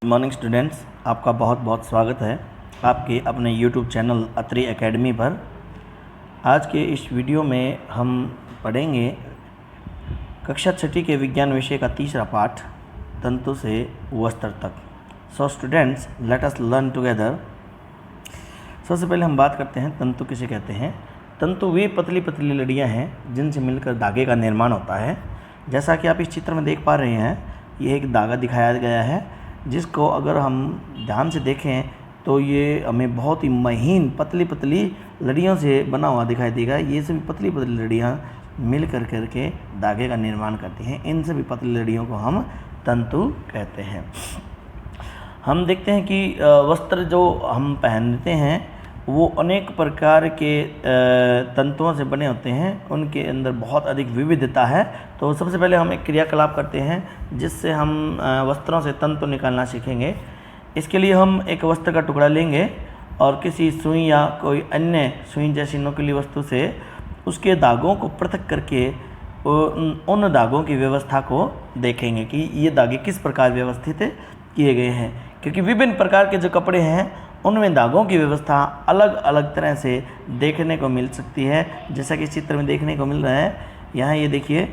Morning students, आपका बहुत बहुत स्वागत है आपके अपने यूट्यूब चैनल अत्री एकेडमी पर। आज के इस वीडियो में हम पढ़ेंगे कक्षा छठी के विज्ञान विषय का तीसरा पाठ तंतु से वस्त्र तक। So students, let us learn together. सबसे पहले हम बात करते हैं तंतु किसे कहते हैं। तंतु वे पतली पतली लड़ियाँ हैं जिनसे मिलकर धागे का निर्माण होता है। जैसा कि आप इस चित्र में देख पा रहे हैं, ये एक धागा दिखाया गया है जिसको अगर हम ध्यान से देखें तो ये हमें बहुत ही महीन पतली पतली लड़ियों से बना हुआ दिखाई देगा। ये सभी पतली पतली लड़ियाँ मिल कर करके धागे का निर्माण करती हैं। इन सभी पतली लड़ियों को हम तंतु कहते हैं। हम देखते हैं कि वस्त्र जो हम पहनते हैं वो अनेक प्रकार के तंतुओं से बने होते हैं। उनके अंदर बहुत अधिक विविधता है। तो सबसे पहले हम एक क्रियाकलाप करते हैं जिससे हम वस्त्रों से तंतु निकालना सीखेंगे। इसके लिए हम एक वस्त्र का टुकड़ा लेंगे और किसी सुई या कोई अन्य सुई जैसी नुकीली वस्तु से उसके दागों को पृथक करके उन दागों की व्यवस्था को देखेंगे कि ये धागे किस प्रकार व्यवस्थित किए गए हैं। क्योंकि विभिन्न प्रकार के जो कपड़े हैं उनमें दागों की व्यवस्था अलग अलग तरह से देखने को मिल सकती है। जैसा कि इस चित्र में देखने को मिल रहा है, यहाँ ये देखिए,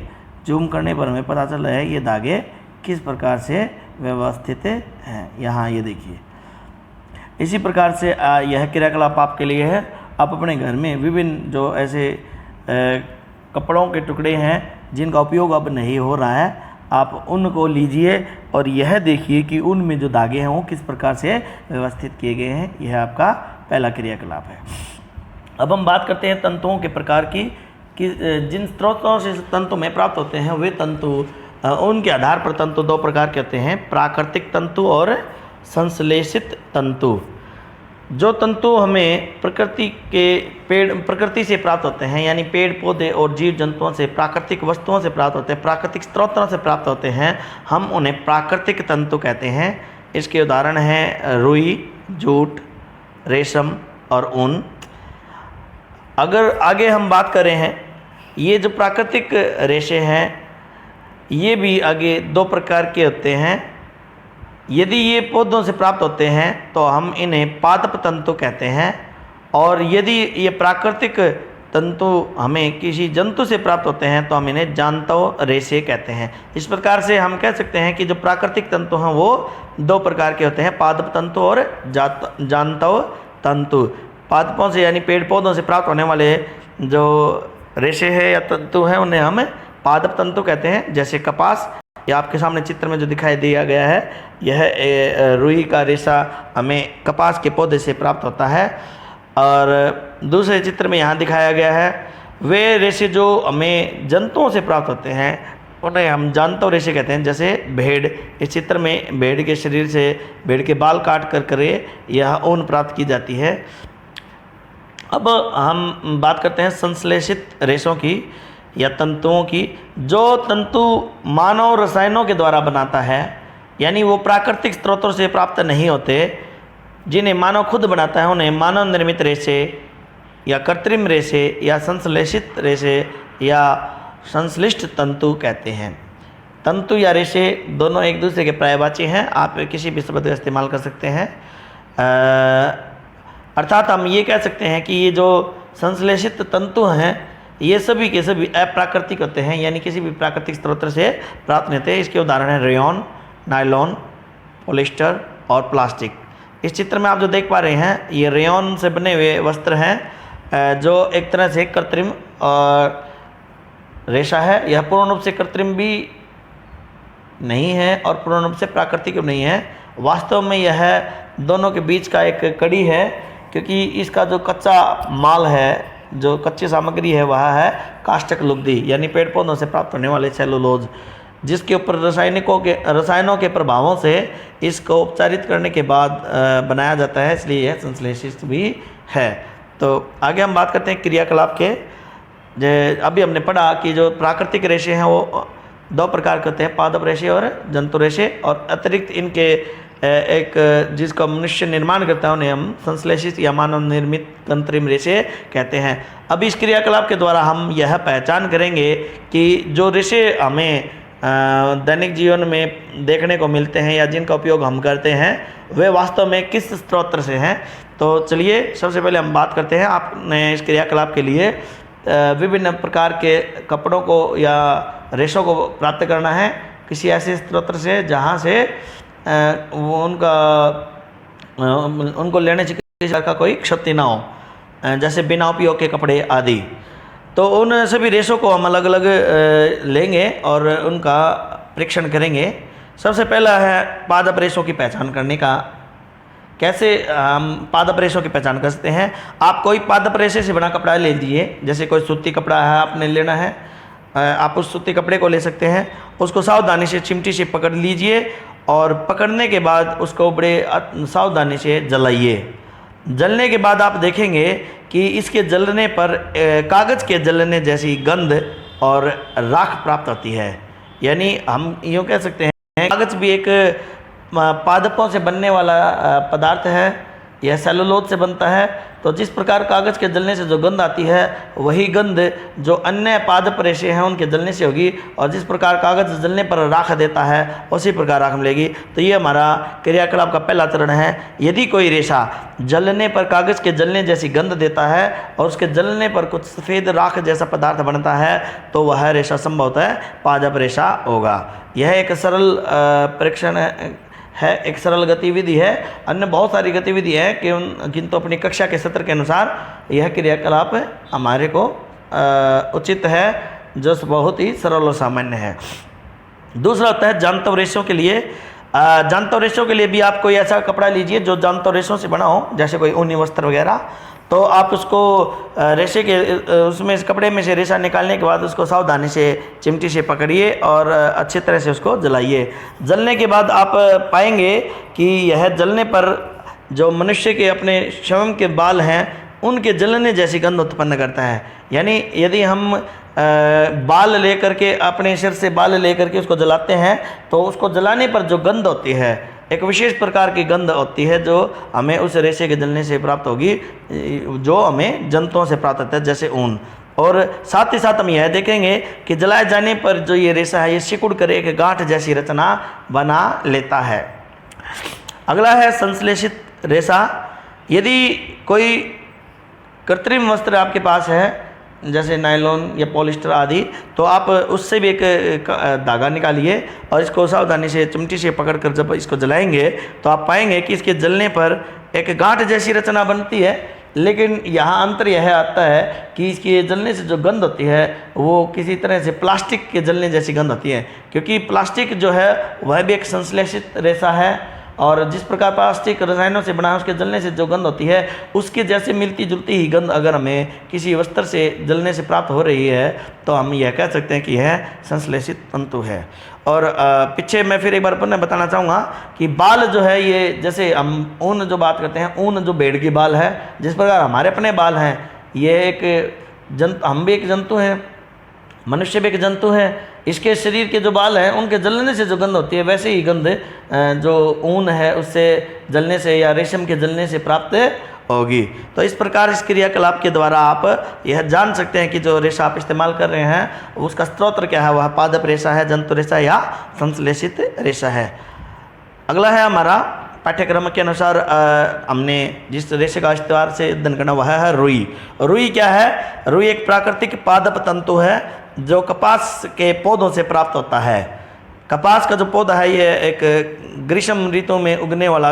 जूम करने पर हमें पता चल रहा है ये धागे किस प्रकार से व्यवस्थित हैं। यहाँ ये देखिए, इसी प्रकार से यह क्रियाकलाप आपके लिए है। आप अपने घर में विभिन्न जो ऐसे कपड़ों के टुकड़े हैं जिनका उपयोग अब नहीं हो रहा है, आप उनको लीजिए और यह देखिए कि उनमें जो धागे हैं वो किस प्रकार से व्यवस्थित किए गए हैं। यह आपका पहला क्रियाकलाप है। अब हम बात करते हैं तंतुओं के प्रकार की कि जिन स्रोतों से तंतु में प्राप्त होते हैं वे तंतु, उनके आधार पर तंतु दो प्रकार के होते हैं, प्राकृतिक तंतु और संश्लेषित तंतु। जो तंतु हमें प्रकृति से प्राप्त होते हैं, यानी पेड़ पौधे और जीव जंतुओं से, प्राकृतिक वस्तुओं से प्राप्त होते हैं, प्राकृतिक स्रोतों से प्राप्त होते हैं, हम उन्हें प्राकृतिक तंतु कहते हैं। इसके उदाहरण हैं रुई, जूट, रेशम और ऊन। अगर आगे हम बात करें हैं, ये जो प्राकृतिक रेशे हैं ये भी आगे दो प्रकार के होते हैं। यदि ये पौधों से प्राप्त होते हैं तो हम इन्हें पादप तंतु कहते हैं, और यदि ये प्राकृतिक तंतु हमें किसी जंतु से प्राप्त होते हैं तो हम इन्हें जांतव रेशे कहते हैं। इस प्रकार से हम कह सकते हैं कि जो प्राकृतिक तंतु हैं वो दो प्रकार के होते हैं, पादप तंतु और जांतव तंतु। पादपों से यानी पेड़ पौधों से प्राप्त होने वाले जो रेशे हैं या तंतु हैं उन्हें हम पादप तंतु कहते हैं। जैसे कपास, ये आपके सामने चित्र में जो दिखाई दिया गया है, यह रुई का रेशा हमें कपास के पौधे से प्राप्त होता है। और दूसरे चित्र में यहाँ दिखाया गया है वे रेशे जो हमें जंतुओं से प्राप्त होते हैं उन्हें हम जांतव रेशे कहते हैं। जैसे भेड़, इस चित्र में भेड़ के शरीर से भेड़ के बाल काट कर करे यह ऊन प्राप्त की जाती है। अब हम बात करते हैं संश्लेषित रेशों की या तंतुओं की। जो तंतु मानव रसायनों के द्वारा बनाता है, यानी वो प्राकृतिक स्रोतों से प्राप्त नहीं होते, जिन्हें मानव खुद बनाता है, उन्हें मानव निर्मित रेशे या कृत्रिम रेशे या संश्लेषित रेशे या संश्लिष्ट तंतु कहते हैं। तंतु या रेशे दोनों एक दूसरे के पर्यायवाची हैं। आप किसी भी शब्द का इस्तेमाल कर सकते हैं। अर्थात हम ये कह सकते हैं कि ये जो संश्लेषित तंतु हैं ये सभी के सभी अप्राकृतिक होते हैं, यानी किसी भी प्राकृतिक स्रोत से प्राप्त नहीं होते। इसके उदाहरण हैं रेयॉन, नायलॉन, पॉलिस्टर और प्लास्टिक। इस चित्र में आप जो देख पा रहे हैं ये रेयॉन से बने हुए वस्त्र हैं जो एक तरह से कृत्रिम रेशा है। यह पूर्ण रूप से कृत्रिम भी नहीं है और पूर्ण रूप से प्राकृतिक भी नहीं है। वास्तव में यह दोनों के बीच का एक कड़ी है, क्योंकि इसका जो कच्चा माल है, जो कच्ची सामग्री है, वह है काष्ठक लुगदी, यानी पेड़ पौधों से प्राप्त होने वाले सेलुलोज, जिसके ऊपर रसायनों के प्रभावों से इसको उपचारित करने के बाद बनाया जाता है, इसलिए यह संश्लेषित भी है। तो आगे हम बात करते हैं क्रियाकलाप के। अभी हमने पढ़ा कि जो प्राकृतिक रेशे हैं वो दो प्रकार के होते हैं, पादप रेशे और जंतु रेशे, और अतिरिक्त इनके एक जिसका मनुष्य निर्माण करता है उन्हें हम संश्लेषित या मानव निर्मित कृत्रिम रेशे कहते हैं। अब इस क्रियाकलाप के द्वारा हम यह पहचान करेंगे कि जो रेशे हमें दैनिक जीवन में देखने को मिलते हैं या जिनका उपयोग हम करते हैं वे वास्तव में किस स्रोत से हैं। तो चलिए सबसे पहले हम बात करते हैं। आपने इस क्रियाकलाप के लिए विभिन्न प्रकार के कपड़ों को या रेशों को प्राप्त करना है किसी ऐसे स्रोत से जहाँ से उनको लेने से किसी प्रकार का कोई क्षति ना हो, जैसे बिना उपयोग के कपड़े आदि। तो उन सभी रेशों को हम अलग अलग लेंगे और उनका परीक्षण करेंगे। सबसे पहला है पादप रेशों की पहचान करने का। कैसे हम पादप रेशों की पहचान कर सकते हैं? आप कोई पादप रेशे से बना कपड़ा ले लीजिए, जैसे कोई सूती कपड़ा है आपने लेना है, आप उस सूती कपड़े को ले सकते हैं। उसको सावधानी से चिमटी से पकड़ लीजिए और पकड़ने के बाद उसको बड़े सावधानी से जलाइए। जलने के बाद आप देखेंगे कि इसके जलने पर कागज़ के जलने जैसी गंध और राख प्राप्त होती है। यानी हम यूँ कह सकते हैं कागज़ भी एक पादपों से बनने वाला पदार्थ है, यह सेलुलोज से बनता है। तो जिस प्रकार कागज़ के जलने से जो गंध आती है वही गंध जो अन्य पादप रेशे हैं उनके जलने से होगी, और जिस प्रकार कागज़ जलने पर राख देता है उसी प्रकार राख मिलेगी। तो ये हमारा क्रियाकलाप का पहला चरण है। यदि कोई रेशा जलने पर कागज़ के जलने जैसी गंध देता है और उसके जलने पर कुछ सफ़ेद राख जैसा पदार्थ बनता है तो वह रेशा संभवतः पादप रेशा होगा। यह एक सरल परीक्षण है, एक सरल गतिविधि है। अन्य बहुत सारी गतिविधि है कि किंतु अपनी कक्षा के सत्र के अनुसार यह क्रियाकलाप हमारे को उचित है, जो बहुत ही सरल और सामान्य है। दूसरा होता है जांतव रेशों के लिए। जांतव रेशों के लिए भी आप कोई ऐसा कपड़ा लीजिए जो जांतव रेशों से बना हो, जैसे कोई ऊनी वस्त्र वगैरह। तो आप उसको रेशे के उसमें इस कपड़े में से रेशा निकालने के बाद उसको सावधानी से चिमटी से पकड़िए और अच्छी तरह से उसको जलाइए। जलने के बाद आप पाएंगे कि यह जलने पर जो मनुष्य के अपने श्रवण के बाल हैं उनके जलने जैसी गंध उत्पन्न करता है। यानी यदि हम बाल लेकर के अपने सिर से बाल लेकर के उसको जलाते हैं तो उसको जलाने पर जो गंध होती है एक विशेष प्रकार की गंध होती है जो हमें उस रेशे के जलने से प्राप्त होगी, जो हमें जंतुओं से प्राप्त होता है जैसे ऊन। और साथ ही साथ हम यह देखेंगे कि जलाए जाने पर जो ये रेशा है ये सिकुड़ कर एक गांठ जैसी रचना बना लेता है। अगला है संश्लेषित रेशा। यदि कोई कृत्रिम वस्त्र आपके पास है जैसे नायलॉन या पॉलिस्टर आदि, तो आप उससे भी एक धागा निकालिए और इसको सावधानी से चिमटी से पकड़कर जब इसको जलाएंगे तो आप पाएंगे कि इसके जलने पर एक गांठ जैसी रचना बनती है। लेकिन यहाँ अंतर यह आता है कि इसके जलने से जो गंध होती है वो किसी तरह से प्लास्टिक के जलने जैसी गंध होती है, क्योंकि प्लास्टिक जो है वह भी एक संश्लेषित रेशा है और जिस प्रकार प्लास्टिक रसायनों से बना है उसके जलने से जो गंध होती है उसके जैसे मिलती जुलती ही गंध अगर हमें किसी वस्त्र से जलने से प्राप्त हो रही है तो हम यह कह सकते हैं कि यह संश्लेषित तंतु है। और पीछे मैं फिर एक बार पुनः बताना चाहूँगा कि बाल जो है ये जैसे हम ऊन जो बात करते हैं, ऊन जो भेड़ की बाल है, जिस प्रकार हमारे अपने बाल हैं, ये एक हम भी एक जंतु हैं, मनुष्य भी एक जंतु है। इसके शरीर के जो बाल हैं उनके जलने से जो गंध होती है वैसे ही गंध जो ऊन है उससे जलने से या रेशम के जलने से प्राप्त होगी। तो इस प्रकार इस क्रियाकलाप के द्वारा आप यह जान सकते हैं कि जो रेशा आप इस्तेमाल कर रहे हैं उसका स्रोत क्या है, वह पादप रेशा है, जंतु रेशा या संश्लेषित रेशा है। अगला है हमारा पाठ्यक्रम के अनुसार हमने जिस रेशे का इस्तेमाल से अध्ययन करना वह है रुई। रुई क्या है? रुई एक प्राकृतिक पादप तंतु है जो कपास के पौधों से प्राप्त होता है। कपास का जो पौधा है ये एक ग्रीष्म ऋतु में उगने वाला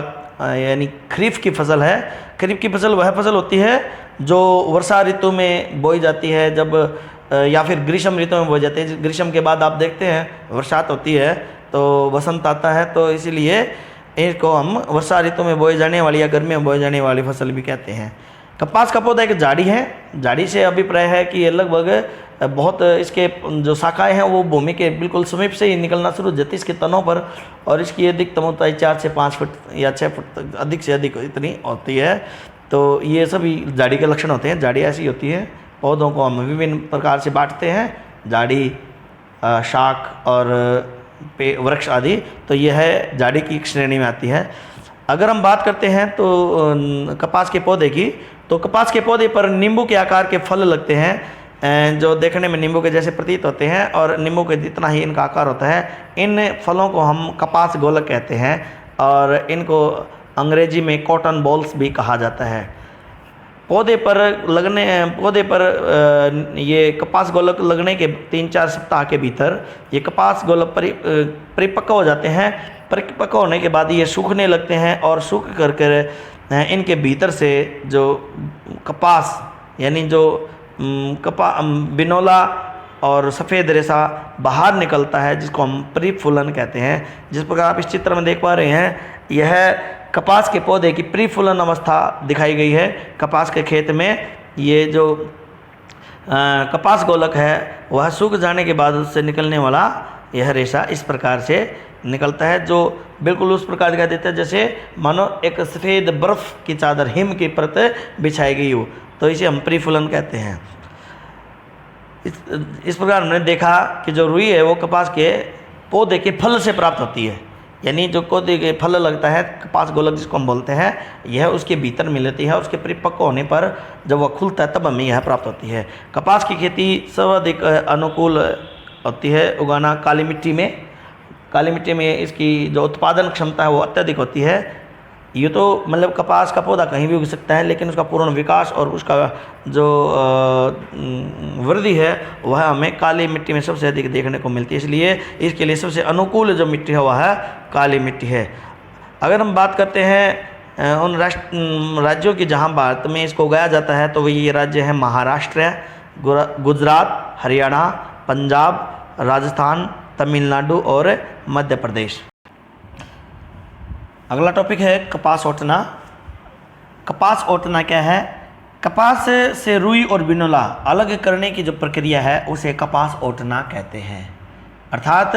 यानी खरीफ की फसल है। खरीफ की फसल वह फसल होती है जो वर्षा ऋतु में बोई जाती है, जब या फिर ग्रीष्म ऋतु में बोई जाती है। ग्रीष्म के बाद आप देखते हैं बरसात होती है तो वसंत आता है, तो इसीलिए इसको हम वर्षा ऋतु में बोई जाने वाली या गर्मी में बोई जाने वाली फसल भी कहते हैं। कपास का पौधा एक झाड़ी है। झाड़ी से अभिप्राय है कि ये लगभग बहुत इसके जो शाखाएं हैं वो भूमि के बिल्कुल समीप से ही निकलना शुरू हो जाती है इसके तनों पर, और इसकी अधिकतम ऊंचाई 4 से 5 फुट या 6 फुट तक अधिक से अधिक इतनी होती है। तो ये सभी झाड़ी के लक्षण होते हैं। झाड़ी ऐसी होती है, पौधों को हम विभिन्न प्रकार से बांटते हैं, झाड़ी, शाख और वृक्ष आदि। तो यह है झाड़ी की श्रेणी में आती है। अगर हम बात करते हैं तो कपास के पौधे की, तो कपास के पौधे पर नींबू के आकार के फल लगते हैं। जो देखने में नींबू के जैसे प्रतीत होते हैं और नींबू के जितना ही इनका आकार होता है। इन फलों को हम कपास गोलक कहते हैं और इनको अंग्रेजी में कॉटन बॉल्स भी कहा जाता है। पौधे पर ये कपास गोलक लगने के 3-4 सप्ताह के भीतर ये कपास गोलक परिपक्व हो जाते हैं। परिपक्व होने के बाद ये सूखने लगते हैं और सूख कर इनके भीतर से जो कपास यानी जो बिनोला और सफ़ेद रेशा बाहर निकलता है, जिसको हम परिफुलन कहते हैं। जिस प्रकार आप इस चित्र में देख पा रहे हैं, यह कपास के पौधे की परिफुलन अवस्था दिखाई गई है। कपास के खेत में ये जो कपास गोलक है वह सूख जाने के बाद उससे निकलने वाला यह रेशा इस प्रकार से निकलता है, जो बिल्कुल उस प्रकार दिखाई देता है जैसे मानो एक सफ़ेद बर्फ़ की चादर, हिम की परत बिछाई गई हो। तो इसे हम परिफुलन कहते हैं। इस प्रकार हमने देखा कि जो रुई है वो कपास के पौधे के फल से प्राप्त होती है, यानी जो पौधे के फल लगता है कपास गोलक जिसको हम बोलते हैं, यह उसके भीतर मिलती है। उसके परिपक्व होने पर जब वह खुलता है तब हमें यह प्राप्त होती है। कपास की खेती सर्वाधिक अनुकूल होती है उगाना काली मिट्टी में। काली मिट्टी में इसकी जो उत्पादन क्षमता है वो अत्यधिक होती है। ये तो मतलब कपास का पौधा कहीं भी उग सकता है, लेकिन उसका पूर्ण विकास और उसका जो वृद्धि है वह हमें काली मिट्टी में सबसे अधिक देखने को मिलती है। इसलिए इसके लिए सबसे अनुकूल जो मिट्टी है वह काली मिट्टी है। अगर हम बात करते हैं उन राज्यों की जहां भारत में इसको उगाया जाता है, तो ये राज्य है महाराष्ट्र, गुजरात, हरियाणा, पंजाब, राजस्थान, तमिलनाडु और मध्य प्रदेश। अगला टॉपिक है कपास ओटना। कपास ओटना क्या है? कपास से रुई और बिनोला अलग करने की जो प्रक्रिया है उसे कपास ओटना कहते हैं। अर्थात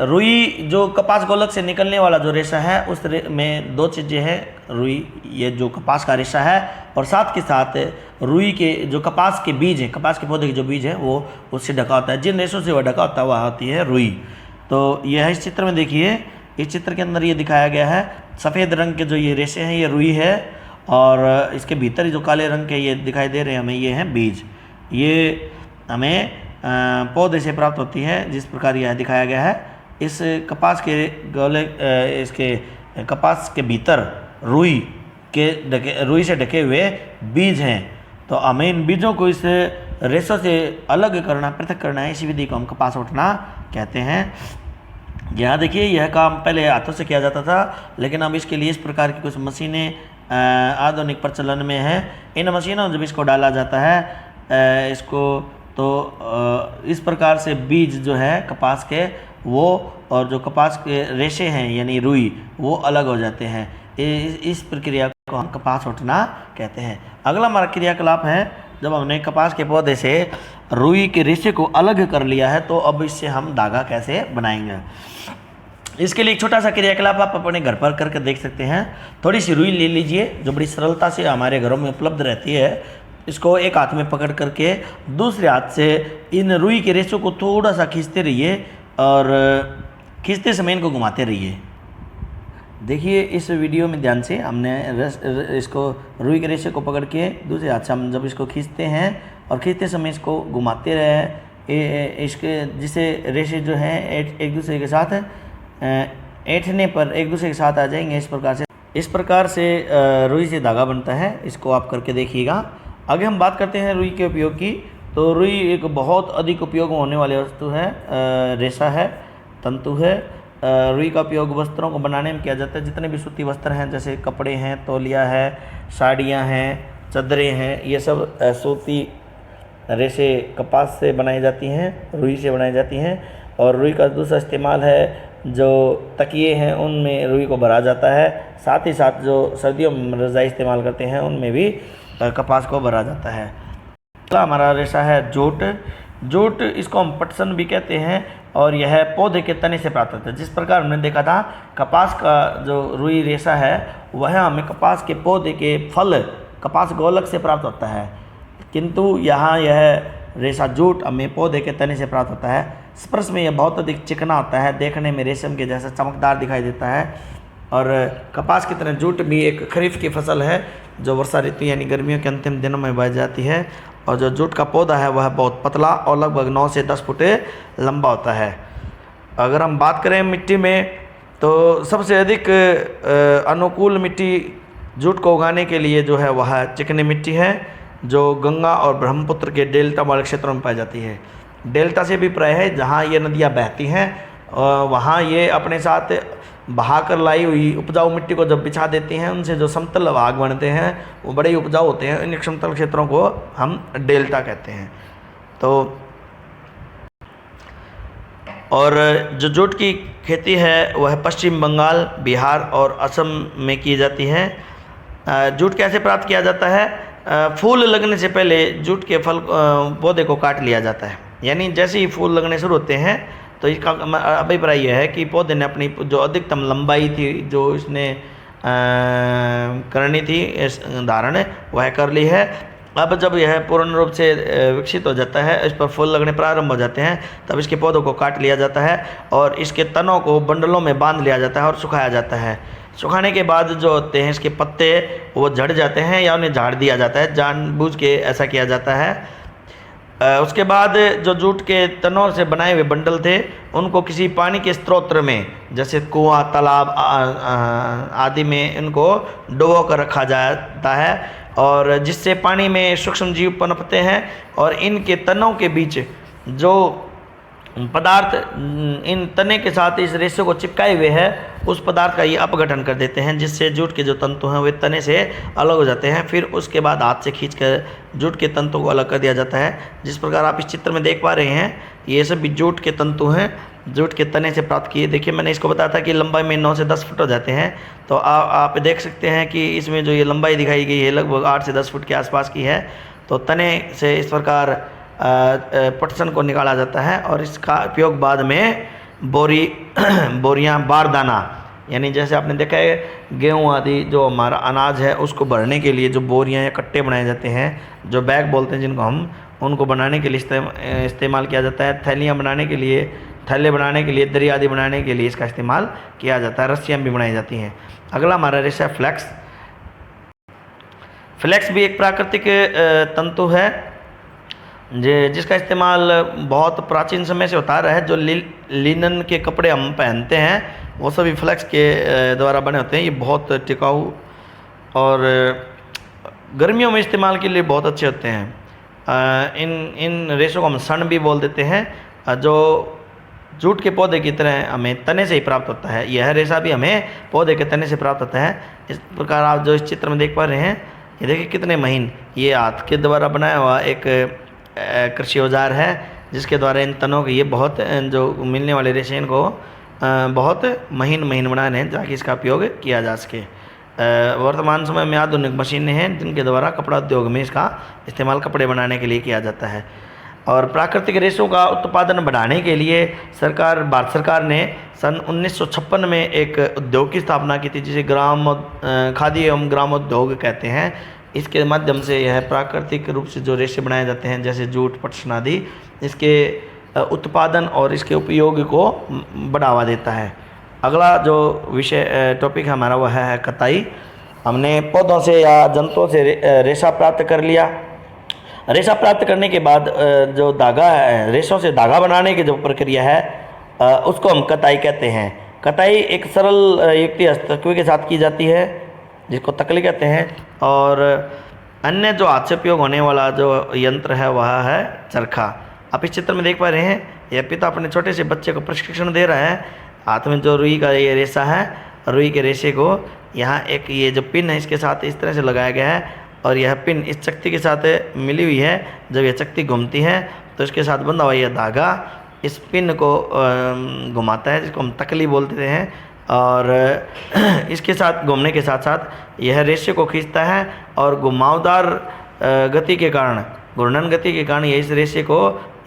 रुई जो कपास गोलक से निकलने वाला जो रेशा है उस में दो चीज़ें हैं। रुई ये जो कपास का रेशा है और साथ के साथ रुई के जो कपास के बीज हैं, कपास के पौधे के जो बीज हैं वो उससे ढका होता है। जिन रेशों से वह ढका होता है वह होती है रुई। तो यह इस चित्र में देखिए, इस चित्र के अंदर ये दिखाया गया है सफ़ेद रंग के जो ये रेशे हैं ये रुई है और इसके भीतर जो काले रंग के ये दिखाई दे रहे हैं हमें, ये हैं बीज। ये हमें पौधे से प्राप्त होती है जिस प्रकार यह दिखाया गया है। इस कपास के गोले इसके कपास के भीतर रुई से ढके हुए बीज हैं। तो हमें इन बीजों को इस रेशों से अलग करना, पृथक करना है। इसी विधि को हम कपास ओटना कहते हैं। यहाँ देखिए, यह काम पहले हाथों से किया जाता था, लेकिन अब इसके लिए इस प्रकार की कुछ मशीनें आधुनिक प्रचलन में हैं। इन मशीनों में जब इसको डाला जाता है इसको तो इस प्रकार से बीज जो है कपास के वो और जो कपास के रेशे हैं यानी रुई वो अलग हो जाते हैं। इस प्रक्रिया को हम कपास ओटना कहते हैं। अगला हमारा क्रियाकलाप है, जब हमने कपास के पौधे से रुई के रेशे को अलग कर लिया है तो अब इससे हम धागा कैसे बनाएंगे। इसके लिए एक छोटा सा क्रियाकलाप आप अपने घर पर करके देख सकते हैं। थोड़ी सी रुई ले लीजिए जो बड़ी सरलता से हमारे घरों में उपलब्ध रहती है। इसको एक हाथ में पकड़ करके दूसरे हाथ से इन रुई के रेशों को थोड़ा सा खींचते रहिए और खींचते समय इनको घुमाते रहिए। देखिए इस वीडियो में ध्यान से, हमने इसको रुई के रेशे को पकड़ के दूसरे हाथ से हम जब इसको खींचते हैं और खींचते समय इसको घुमाते रहे, इसके जिससे रेशे जो हैं एक दूसरे के साथ ऐंठने पर एक दूसरे के साथ आ जाएंगे। इस प्रकार से रुई से धागा बनता है। इसको आप करके देखिएगा। आगे हम बात करते हैं रुई के उपयोग की। तो रुई एक बहुत अधिक उपयोग होने वाली वस्तु है, रेशा है, तंतु है। रुई का उपयोग वस्त्रों को बनाने में किया जाता है। जितने भी सूती वस्त्र हैं जैसे कपड़े हैं, तौलिया है, साड़ियाँ हैं, चादरें हैं, ये सब सूती रेशे कपास से बनाई जाती हैं, रुई से बनाई जाती हैं। और रुई का दूसरा इस्तेमाल है, जो तकिए हैं उनमें रुई को भरा जाता है। साथ ही साथ जो सर्दियों में रज़ाई इस्तेमाल करते हैं उनमें भी कपास को भरा जाता है। तो हमारा रेशा है जोट। जोट इसको हम पटसन भी कहते हैं और यह पौधे के तने से प्राप्त होता है। जिस प्रकार हमने देखा था कपास का जो रुई रेशा है वह हमें कपास के पौधे के फल कपास गोलक से प्राप्त होता है, किंतु यहाँ यह रेशा जूट हमें पौधे के तने से प्राप्त होता है। स्पर्श में यह बहुत अधिक चिकना होता है, देखने में रेशम के जैसा चमकदार दिखाई देता है। और कपास की तरह जूट भी एक खरीफ की फसल है जो वर्षा ऋतु यानी गर्मियों के अंतिम दिनों में बोई जाती है और जो जूट का पौधा है वह बहुत पतला और लगभग 9 से 10 फुट लंबा होता है। अगर हम बात करें मिट्टी में, तो सबसे अधिक अनुकूल मिट्टी जूट को उगाने के लिए जो है वह चिकनी मिट्टी है, जो गंगा और ब्रह्मपुत्र के डेल्टा वाले क्षेत्रों में पाई जाती है। डेल्टा से भी प्राय है, जहाँ ये नदियाँ बहती हैं वहाँ ये अपने साथ बहाकर लाई हुई उपजाऊ मिट्टी को जब बिछा देती हैं, उनसे जो समतल भाग बनते हैं वो बड़े ही उपजाऊ होते हैं। इन समतल क्षेत्रों को हम डेल्टा कहते हैं। तो और जो जूट की खेती है वह पश्चिम बंगाल, बिहार और असम में की जाती है। जूट कैसे प्राप्त किया जाता है? फूल लगने से पहले जूट के फल पौधे को काट लिया जाता है। यानी जैसे ही फूल लगने शुरू होते हैं तो इसका अभिप्राय यह है कि पौधे ने अपनी जो अधिकतम लंबाई थी, जो इसने करनी थी धारण, वह कर ली है। अब जब यह पूर्ण रूप से विकसित हो जाता है, इस पर फूल लगने प्रारंभ हो जाते हैं, तब इसके पौधों को काट लिया जाता है और इसके तनों को बंडलों में बांध लिया जाता है और सुखाया जाता है। सुखाने के बाद जो होते हैं इसके पत्ते वो झड़ जाते हैं या उन्हें झाड़ दिया जाता है, जानबूझ के ऐसा किया जाता है। उसके बाद जो जूट के तनों से बनाए हुए बंडल थे उनको किसी पानी के स्रोत में, जैसे कुआं, तालाब आदि में इनको डुबो कर रखा जाता है, और जिससे पानी में सूक्ष्म जीव पनपते हैं और इनके तनों के बीच जो पदार्थ इन तने के साथ इस रेशे को चिपकाए हुए है, उस पदार्थ का ये अपघटन कर देते हैं, जिससे जूट के जो तंतु हैं वे तने से अलग हो जाते हैं। फिर उसके बाद हाथ से खींचकर जूट के तंतु को अलग कर दिया जाता है। जिस प्रकार आप इस चित्र में देख पा रहे हैं, ये सब भी जूट के तंतु हैं, जूट के तने से प्राप्त किए। देखिए, मैंने इसको बताया था कि लंबाई में 9 से 10 फुट हो जाते हैं, तो आप देख सकते हैं कि इसमें जो ये लंबाई दिखाई गई है लगभग 8 से 10 फुट के आसपास की है। तो तने से इस प्रकार पटसन को निकाला जाता है और इसका उपयोग बाद में बोरियां, बारदाना, यानी जैसे आपने देखा है गेहूँ आदि जो हमारा अनाज है उसको भरने के लिए जो बोरियां या कट्टे बनाए जाते हैं, जो बैग बोलते हैं जिनको हम, उनको बनाने के लिए इस्तेमाल किया जाता है। थैलियाँ बनाने के लिए, थैले बनाने के लिए, दरी आदि बनाने के लिए इसका इस्तेमाल किया जाता है। रस्सियाँ भी बनाई जाती हैं। अगला हमारा रेशा है फ्लैक्स। फ्लैक्स भी एक प्राकृतिक तंतु है जिसका इस्तेमाल बहुत प्राचीन समय से होता आ रहा है। जो लिनन के कपड़े हम पहनते हैं वो सभी फ्लैक्स के द्वारा बने होते हैं। ये बहुत टिकाऊ और गर्मियों में इस्तेमाल के लिए बहुत अच्छे होते हैं। इन रेशों को हम सन भी बोल देते हैं, जो जूट के पौधे की तरह हमें तने से ही प्राप्त होता है। यह रेशा भी हमें पौधे के तने से प्राप्त होता है। इस प्रकार आप जो इस चित्र में देख पा रहे हैं, ये देखिए कितने महीन, ये हाथ के द्वारा बनाया हुआ एक कृषि औजार है, जिसके द्वारा इन तनों के ये बहुत जो मिलने वाले रेशे इनको बहुत महीन बनाने हैं ताकि इसका उपयोग किया जा सके। वर्तमान समय में आधुनिक मशीनें हैं जिनके द्वारा कपड़ा उद्योग में इसका इस्तेमाल कपड़े बनाने के लिए किया जाता है। और प्राकृतिक रेशों का उत्पादन बढ़ाने के लिए भारत सरकार ने सन 1956 में एक उद्योग की स्थापना की थी, जिसे खादी एवं ग्रामोद्योग कहते हैं। इसके माध्यम से यह प्राकृतिक रूप से जो रेशे बनाए जाते हैं, जैसे जूट, पटसन आदि, इसके उत्पादन और इसके उपयोग को बढ़ावा देता है। अगला जो विषय टॉपिक हमारा वह है कताई। हमने पौधों से या जंतुओं से रेशा प्राप्त कर लिया। रेशा प्राप्त करने के बाद जो धागा है, रेशों से धागा बनाने की जो प्रक्रिया है उसको हम कताई कहते हैं। कताई एक सरल युक्ति हस्तक्रिया के साथ की जाती है, जिसको तकली कहते हैं। और अन्य जो हाथ से उपयोग होने वाला जो यंत्र है वह है चरखा। आप इस चित्र में देख पा रहे हैं, यह पिता अपने छोटे से बच्चे को प्रशिक्षण दे रहा है। हाथ में जो रुई का ये रेशा है, रुई के रेशे को यहाँ एक ये जो पिन है इसके साथ इस तरह से लगाया गया है, और यह पिन इस चकती के साथ मिली हुई है। जब यह चकती घूमती है तो इसके साथ बंधा हुआ यह धागा इस पिन को घुमाता है, जिसको हम तकली बोलते हैं। और इसके साथ घूमने के साथ साथ यह रेशे को खींचता है और घुमावदार गति के कारण, घूर्णन गति के कारण यह इस रेशे को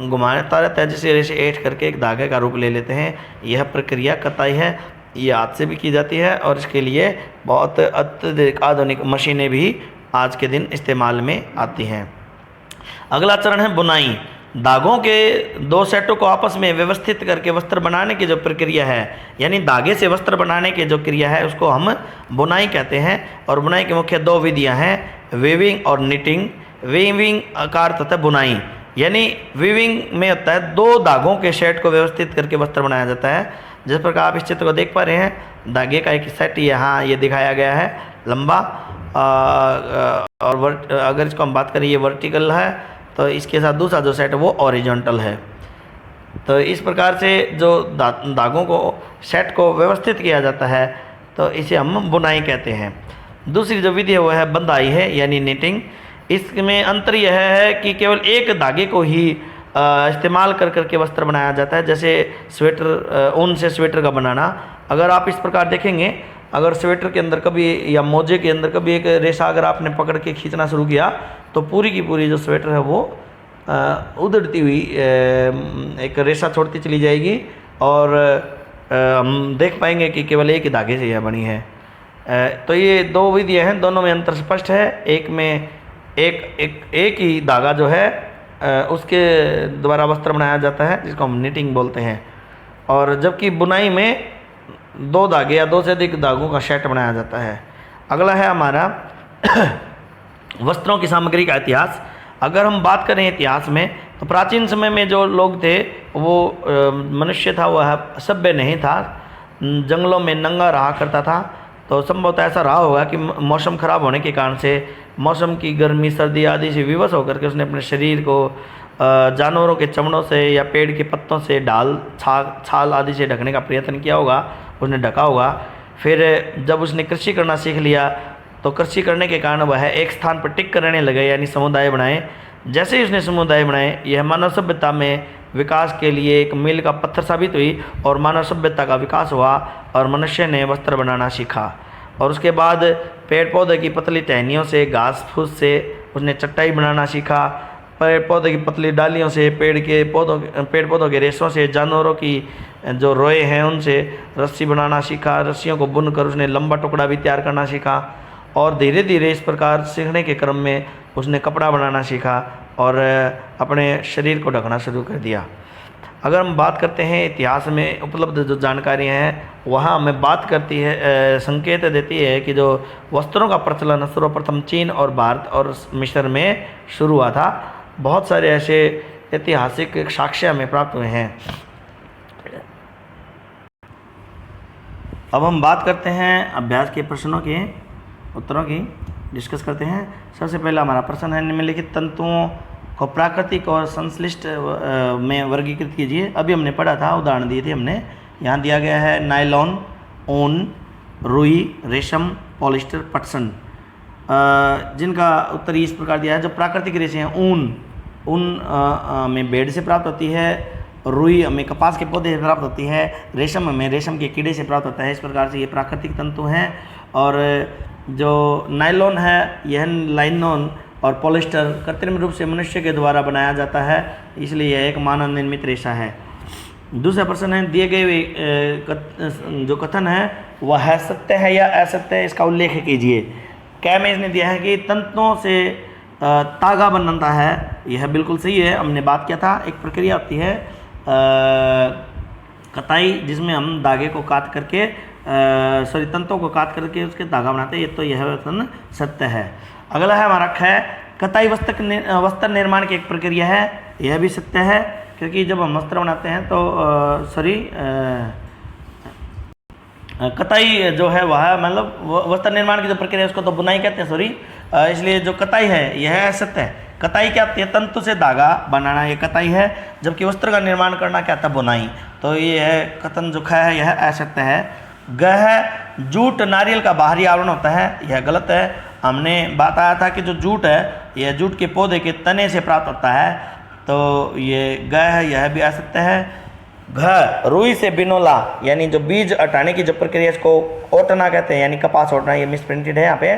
घुमाता रहता है, जिससे रेशे ऐंठ करके एक धागे का रूप ले लेते हैं। यह प्रक्रिया कताई है। ये हाथ से भी की जाती है और इसके लिए बहुत अत्यधिक आधुनिक मशीनें भी आज के दिन इस्तेमाल में आती हैं। अगला चरण है बुनाई। धागों के दो सेटों को आपस में व्यवस्थित करके वस्त्र बनाने की जो प्रक्रिया है, यानी धागे से वस्त्र बनाने की जो क्रिया है, उसको हम बुनाई कहते हैं। और बुनाई की मुख्य दो विधियां हैं, वेविंग और निटिंग। वीविंग का अर्थ होता है बुनाई, यानी वीविंग में होता है 2 धागों के सेट को व्यवस्थित करके वस्त्र बनाया जाता है। जिस प्रकार आप इस चित्र को देख पा रहे हैं, धागे का एक सेट यहाँ ये दिखाया गया है लंबा, और अगर इसको हम बात करें ये वर्टिकल है, तो इसके साथ दूसरा जो सेट है वो हॉरिजॉन्टल है। तो इस प्रकार से जो धागों को सेट को व्यवस्थित किया जाता है तो इसे हम बुनाई कहते हैं। दूसरी जो विधि है वो है बंधाई है, यानी निटिंग। इसमें अंतर यह है कि केवल एक धागे को ही इस्तेमाल कर करके वस्त्र बनाया जाता है, जैसे स्वेटर, ऊन से स्वेटर का बनाना। अगर आप इस प्रकार देखेंगे, अगर स्वेटर के अंदर कभी या मोजे के अंदर कभी एक रेशा अगर आपने पकड़ के खींचना शुरू किया तो पूरी की पूरी जो स्वेटर है वो उधड़ती हुई एक रेशा छोड़ती चली जाएगी, और हम देख पाएंगे कि केवल एक ही धागे से यह बनी है। तो ये 2 विधियाँ हैं, दोनों में अंतर स्पष्ट है। एक में एक ही धागा जो है उसके द्वारा वस्त्र बनाया जाता है, जिसको हम निटिंग बोलते हैं, और जबकि बुनाई में 2 धागे या 2 से अधिक धागों का सेट बनाया जाता है। अगला है हमारा वस्त्रों की सामग्री का इतिहास। अगर हम बात करें इतिहास में, तो प्राचीन समय में जो लोग थे वो मनुष्य था वह सभ्य नहीं था, जंगलों में नंगा रहा करता था। तो संभवतः ऐसा रहा होगा कि मौसम खराब होने के कारण से, मौसम की गर्मी सर्दी आदि से विवश होकर के उसने अपने शरीर को जानवरों के चमड़ों से या पेड़ के पत्तों से, डाल, छाल आदि से ढकने का प्रयत्न किया होगा, उसने ढका होगा। फिर जब उसने कृषि करना सीख लिया तो कृषि करने के कारण वह एक स्थान पर टिक कर रहने लगे, यानी समुदाय बनाए। जैसे ही उसने समुदाय बनाए, यह मानव सभ्यता में विकास के लिए एक मील का पत्थर साबित हुई, और मानव सभ्यता का विकास हुआ और मनुष्य ने वस्त्र बनाना सीखा। और उसके बाद पेड़ पौधे की पतली टहनियों से, घास फूस से उसने चटाई बनाना सीखा। पेड़ पौधे की पतली डालियों से, पेड़ पौधों के रेशों से, जानवरों की जो रोए हैं उनसे रस्सी बनाना सीखा। रस्सियों को बुनकर उसने लंबा टुकड़ा भी तैयार करना सीखा, और धीरे धीरे इस प्रकार सीखने के क्रम में उसने कपड़ा बनाना सीखा और अपने शरीर को ढकना शुरू कर दिया। अगर हम बात करते हैं इतिहास में उपलब्ध जो जानकारियाँ हैं, वहाँ हमें बात करती है, संकेत देती है कि जो वस्त्रों का प्रचलन सर्वप्रथम चीन और भारत और मिस्र में शुरू हुआ था। बहुत सारे ऐसे ऐतिहासिक साक्ष्य हमें प्राप्त हुए हैं। अब हम बात करते हैं अभ्यास के प्रश्नों के उत्तरों की, डिस्कस करते हैं। सबसे पहला हमारा प्रश्न है, निम्नलिखित तंतुओं को प्राकृतिक और संश्लिष्ट में वर्गीकृत कीजिए। अभी हमने पढ़ा था, उदाहरण दिए थे हमने। यहाँ दिया गया है नायलॉन, ऊन, रुई, रेशम, पॉलिस्टर, पटसन, जिनका उत्तर इस प्रकार दिया है। जो प्राकृतिक रेशे हैं, ऊन में भेड़ से प्राप्त होती है, रुई हमें कपास के पौधे से प्राप्त होती है, रेशम हमें रेशम के कीड़े से प्राप्त होता है। इस प्रकार से ये प्राकृतिक तंतु हैं। और जो नायलॉन है, यह लाइनॉन और पॉलिस्टर कृत्रिम रूप से मनुष्य के द्वारा बनाया जाता है, इसलिए यह एक मानव निर्मित रेशा है। दूसरा प्रश्न है, दिए गए जो कथन है वह है सत्य है या असत्य है, इसका उल्लेख कीजिए। क्या में इसने दिया है कि तंतुओं से तागा बनता है, यह बिल्कुल सही है। हमने बात किया था, एक प्रक्रिया होती है कताई, जिसमें हम धागे को काट करके तंतुओं को काट करके उसके धागा बनाते हैं, ये तो यह वचन सत्य है। अगला है हमारा ख, कताई वस्त्र निर्माण की एक प्रक्रिया है, यह भी सत्य है, क्योंकि जब हम वस्त्र बनाते हैं तो कताई जो है वह मतलब वस्त्र निर्माण की जो प्रक्रिया है उसको तो बुनाई कहते हैं, इसलिए जो कताई है यह असत्य है। कताई क्या होती है? तंतु से धागा बनाना, ये कताई है, जबकि वस्त्र का निर्माण करना क्या था? बुनाई। तो ये है कथन जो ख है यह असत्य है। ग है, जूट नारियल का बाहरी आवरण होता है, यह गलत है। हमने बताया था कि जो जूट है यह जूट के पौधे के तने से प्राप्त होता है, तो ये ग है, यह भी असत्य है। घ, रुई से बिनोला यानी जो बीज हटाने की जो प्रक्रिया इसको ओटना कहते हैं, यानी कपास ओटना, ये मिसप्रिंटेड है यहाँ पे।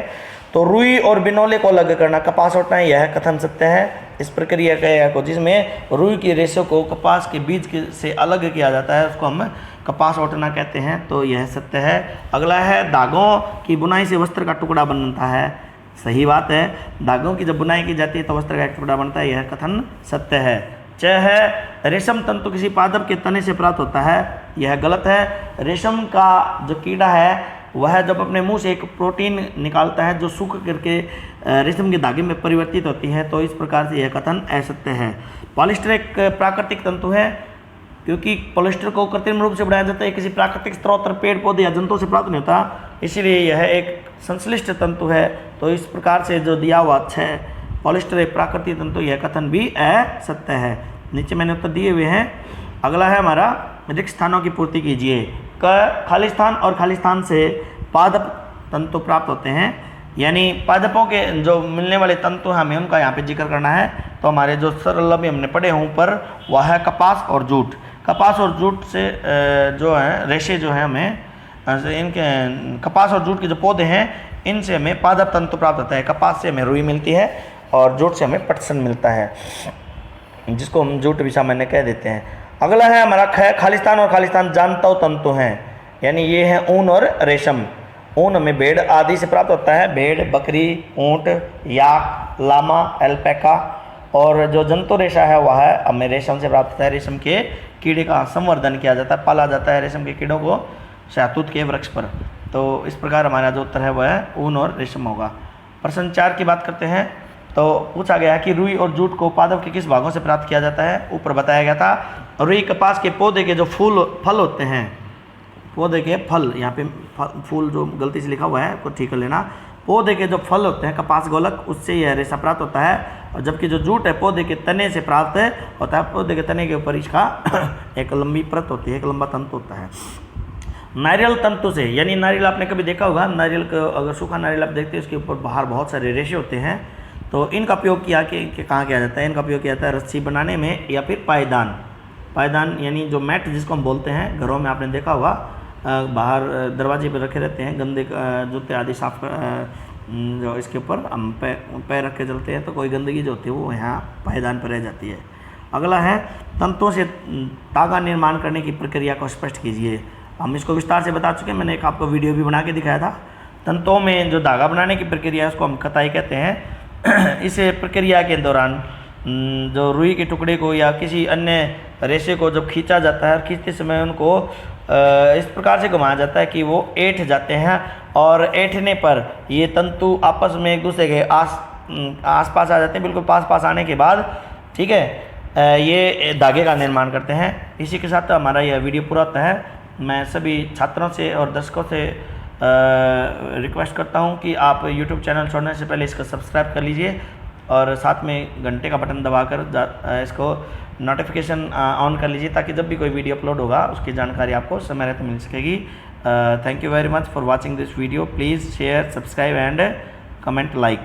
तो रुई और बिनोले को अलग करना, कपास ओटना, यह कथन सत्य है। इस प्रक्रिया को जिसमें रुई की रेशों को कपास के बीज से अलग किया जाता है उसको हम कपास ओटना कहते हैं, तो यह सत्य है। अगला है, धागों की बुनाई से वस्त्र का टुकड़ा बनता है, सही बात है। धागों की जब बुनाई की जाती है तो वस्त्र का एक टुकड़ा बनता है, यह कथन सत्य है। च है, रेशम तंतु किसी पादप के तने से प्राप्त होता है, यह गलत है। रेशम का जो कीड़ा है वह जब अपने मुंह से एक प्रोटीन निकालता है जो सूख करके रेशम के धागे में परिवर्तित होती है, तो इस प्रकार से यह कथन असत्य है। पॉलिएस्टर एक प्राकृतिक तंतु है, क्योंकि पॉलिएस्टर को कृत्रिम रूप से बनाया जाता है, किसी प्राकृतिक स्रोत पेड़ पौधे या जंतुओं से प्राप्त नहीं होता, इसलिए यह एक संश्लिष्ट तंतु है। तो इस प्रकार से जो दिया हुआ 6 पॉलिएस्टर एक प्राकृतिक तंतु, यह कथन भी असत्य है। नीचे मैंने उत्तर दिए हुए हैं। अगला है हमारा रिक्त स्थानों की पूर्ति कीजिए। खाली स्थान और खाली स्थान से पादप तंतु प्राप्त होते हैं, यानी पादपों के जो मिलने वाले तंतु हैं हमें उनका यहाँ पे जिक्र करना है। तो हमारे जो सरल अभी हमने पढ़े हों पर वह है कपास और जूट। कपास और जूट से जो है रेशे जो है हमें इनके कपास और जूट के जो पौधे हैं इनसे हमें पादप तंतु प्राप्त होता है। कपास से हमें रुई मिलती है और जूट से हमें पटसन मिलता है, जिसको हम जूट भी सामान्य कह देते हैं। अगला है हमारा खालिस्तान और खालिस्तान जानता तंतु हैं, यानी ये है ऊन और रेशम। ऊन हमें भेड़ आदि से प्राप्त होता है, भेड़, बकरी, ऊंट, याक, लामा, एल्पैका। और जो जंतु रेशा है वह हमें रेशम से प्राप्त होता है। रेशम के कीड़े का संवर्धन किया जाता है, पाला जाता है रेशम के कीड़ों को शहतूत के वृक्ष पर। तो इस प्रकार हमारा जो उत्तर है वह ऊन और रेशम होगा। प्रश्न 4 की बात करते हैं। तो पूछा गया कि रुई और जूट को पादप के किस भागों से प्राप्त किया जाता है। ऊपर बताया गया था रुई कपास के पौधे के जो फल होते हैं, पौधे के फल, यहाँ पे फूल जो गलती से लिखा हुआ है को ठीक कर लेना। पौधे के जो फल होते हैं कपास गोलक, उससे यह रेशा प्राप्त होता है। और जबकि जो जूट है पौधे के तने से प्राप्त होता है। पौधे के तने के ऊपर इसका एक लंबी परत होती है, एक लंबा तंतु होता है। नारियल तंतु से, यानी नारियल आपने कभी देखा होगा, नारियल को अगर सूखा नारियल आप देखते हैं उसके ऊपर बाहर बहुत सारे रेशे होते हैं। तो इनका उपयोग कहाँ किया जाता है? इनका उपयोग किया जाता है रस्सी बनाने में या फिर पायदान यानी जो मैट जिसको हम बोलते हैं, घरों में आपने देखा होगा बाहर दरवाजे पर रखे रहते हैं, गंदे जूते आदि साफ जो इसके ऊपर हम पैर रख के चलते हैं, तो कोई गंदगी जो होती है वो यहाँ पायदान पर रह जाती है। अगला है तंतुओं से धागा निर्माण करने की प्रक्रिया को स्पष्ट कीजिए। हम इसको विस्तार से बता चुके हैं, मैंने एक आपको वीडियो भी बना के दिखाया था। तंतुओं में जो धागा बनाने की प्रक्रिया है उसको हम कताई कहते हैं। इस प्रक्रिया के दौरान जो रुई के टुकड़े को या किसी अन्य रेशे को जब खींचा जाता है, खींचते समय उनको इस प्रकार से घुमाया जाता है कि वो ऐंठ जाते हैं, और ऐंठने पर ये तंतु आपस में एक दूसरे के आस पास आ जाते हैं। बिल्कुल पास आने के बाद ठीक है ये धागे का निर्माण करते हैं। इसी के साथ हमारा यह वीडियो पूरा होता है। मैं सभी छात्रों से और दर्शकों से रिक्वेस्ट करता हूं कि आप YouTube चैनल छोड़ने से पहले इसको सब्सक्राइब कर लीजिए और साथ में घंटे का बटन दबाकर इसको नोटिफिकेशन ऑन कर लीजिए, ताकि जब भी कोई वीडियो अपलोड होगा उसकी जानकारी आपको समय रहते मिल सकेगी। Thank you very much for watching this video. Please share, subscribe and comment like.